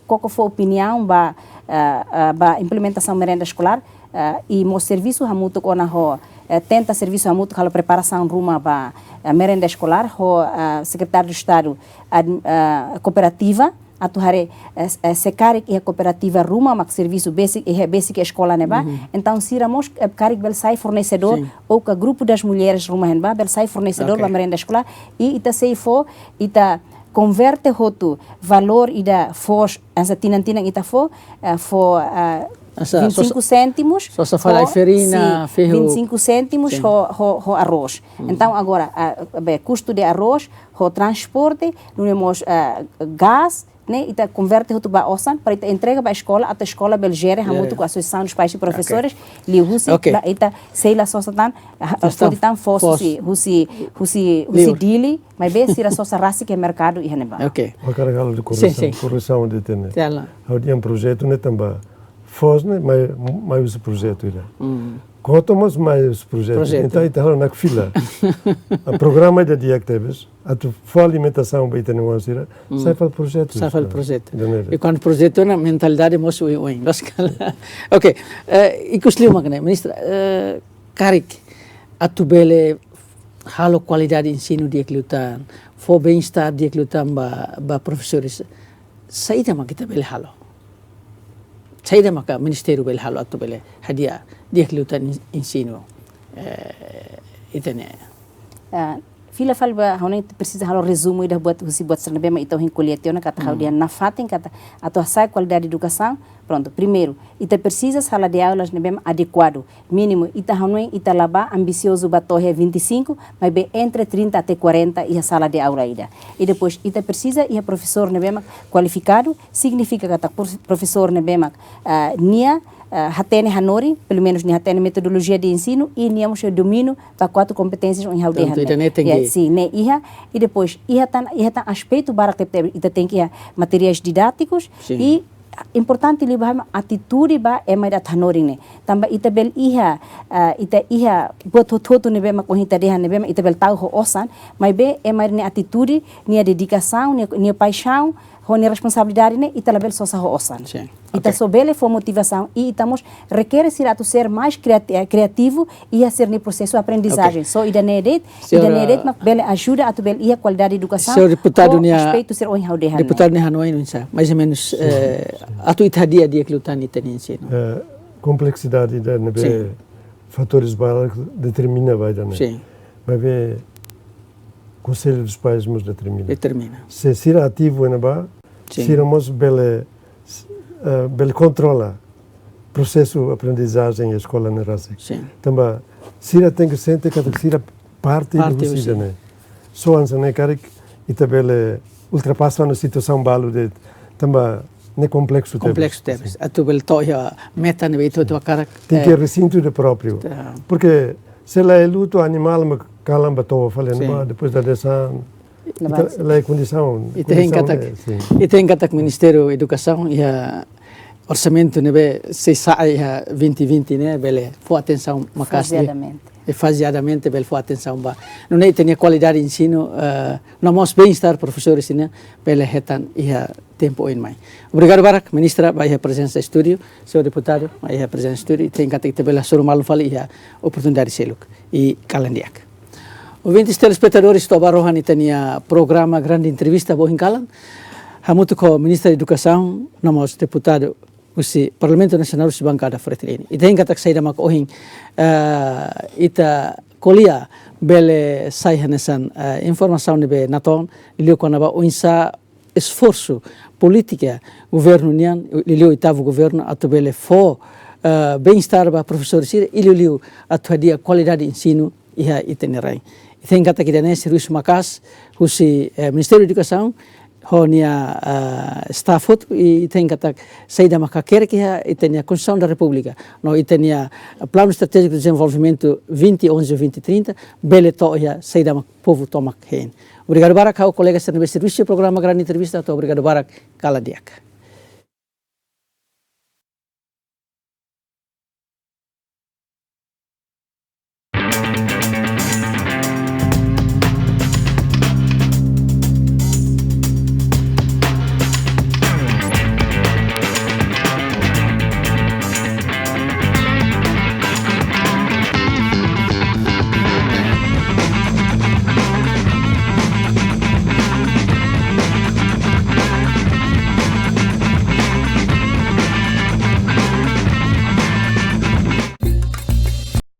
qual foi a opinião ba implementação merenda escolar e mo serviço hamuto kona ho tenta serviço hamuto kala preparação ruma ba merenda escolar ho secretário de estado cooperativa atuare secare e a cooperativa ruma mak serviço basic escola neba então siramos carik bel sai fornecedor ou que grupo das mulheres ruma henba bel sai fornecedor ba merenda escolar e ita sei fo ita converte hotu valor ida fos asa tinantinang ita fo 25 cêntimos só fala ferina, ferro 25 cêntimos ho arroz então agora custo de arroz ho transporte nós gás né ita converte hotu ba osan para ita entrega ba escola até escola belgere hamutu com a associação dos pais e professores li husi ita sei lá só tan husi dili mas bem sira só rasi que mercado e haneba o carregalo de correção de tene há projeto né também foz né mais esse projeto ira Cotomos mais projetos. Então, está na fila. O programa de dia que temos, a tua alimentação vai ter uma sira, sai para o projeto. Sai para o projeto. E quando o projeto na mentalidade moço o ok. E que os magna, ministra, Karik, a tu bele halo qualidade de ensino dia que lutam, for bem-estar dia que lutam ba professores, saída mas kita bele halo. Saída maka ministério bel halo atau bele hadiah dia kelutan ensino itene fila falba hone precisa halo resumo ida buat serna bema então recolhetiona kata dia na fatem kata atau sai qualidade de educação pronto primeiro ita precisa sala de aulas ne bema adequado mínimo ita hone ita laba ambicioso batorre 25 mas bem entre 30 até 40 e a sala de aula ida e depois ita precisa e a professor ne bema qualificado significa kata professor ne bema nia hatene hanori, pelo menos nia hatene metodologia de ensino e niamos o domínio para 4 competências em haldehan. Sim, né iha e depois iha tan aspecto barak ita tem que materiais didáticos e importante libah atitude ba emai da hanori ne. Tamba ita bel iha buat hoto ne bema ko hita dehan ne bema ita bel tau ho osan, mas be emai ne atitude, nia dedicação, nia paixão, nia responsabilidade ne ita label só ho osan. Ita sobele for motivação e estamos requer ser mais criativo e a ser no processo de aprendizagem. Só ida nedet mas bele ajuda a tu bel a qualidade de educação. Senhor deputado respeito ser oi haudehan. Deputado ne hanoi não sabe, mais ou menos a tu itadia dia que lutar ni tem ensino. Complexidade da nebe fatores básicos determina vai da né. Sim. Vai ver conselho dos pais nos determina. Se ser ativo na ba, seremos bele controla processo aprendizagem e escola na raça. Também sira tem que sentir que sira parte do sida né. Só antes né cara e também ultrapassa a situação balo de também né complexo teves. A tu bel toia meta ne veito tua cara. Tem que recinto de próprio. Porque se lá é luto animal me calamba toa falando depois da decisão a condição e tem que o Ministério da Educação e a orçamento nebe se sai 2020 né bele foi atenção faseadamente bele foi atenção ba não é tem qualidade de ensino nós bem-estar professores né bele hetan e tempo em mai obrigado barak ministra vai a presença estúdio senhor deputado vai a presença estúdio tem que bele sur malu fali a oportunidade seluk e calendiak. Ouvintes telespectadores, estou barohan itania programa Grande Entrevista Bohinkalan. Hamutu ko Ministra da Educação, namos Deputadu usi Parlamento Nasional usi bancada Fretilin. Ita hingga tak saida mak ohing ita kolia bele sai hanesan informação nebe naton ilio konaba oinsa esforço política governo nian ilio itavo governo atu bele fo bem-estar ba professor sir ilio atu dia qualidade ensino iha itenerai. Ita hingga tak idane serius makas usi Ministério da Educação honia staff e tem que saída macaqueira que e tem a Constituição da República, no e tem a Plano Estratégico de Desenvolvimento 2011-2030, bele toia saída mac povo toma hen. Obrigado barak ao colega serviço do programa Grande Entrevista, obrigado barak kala diak.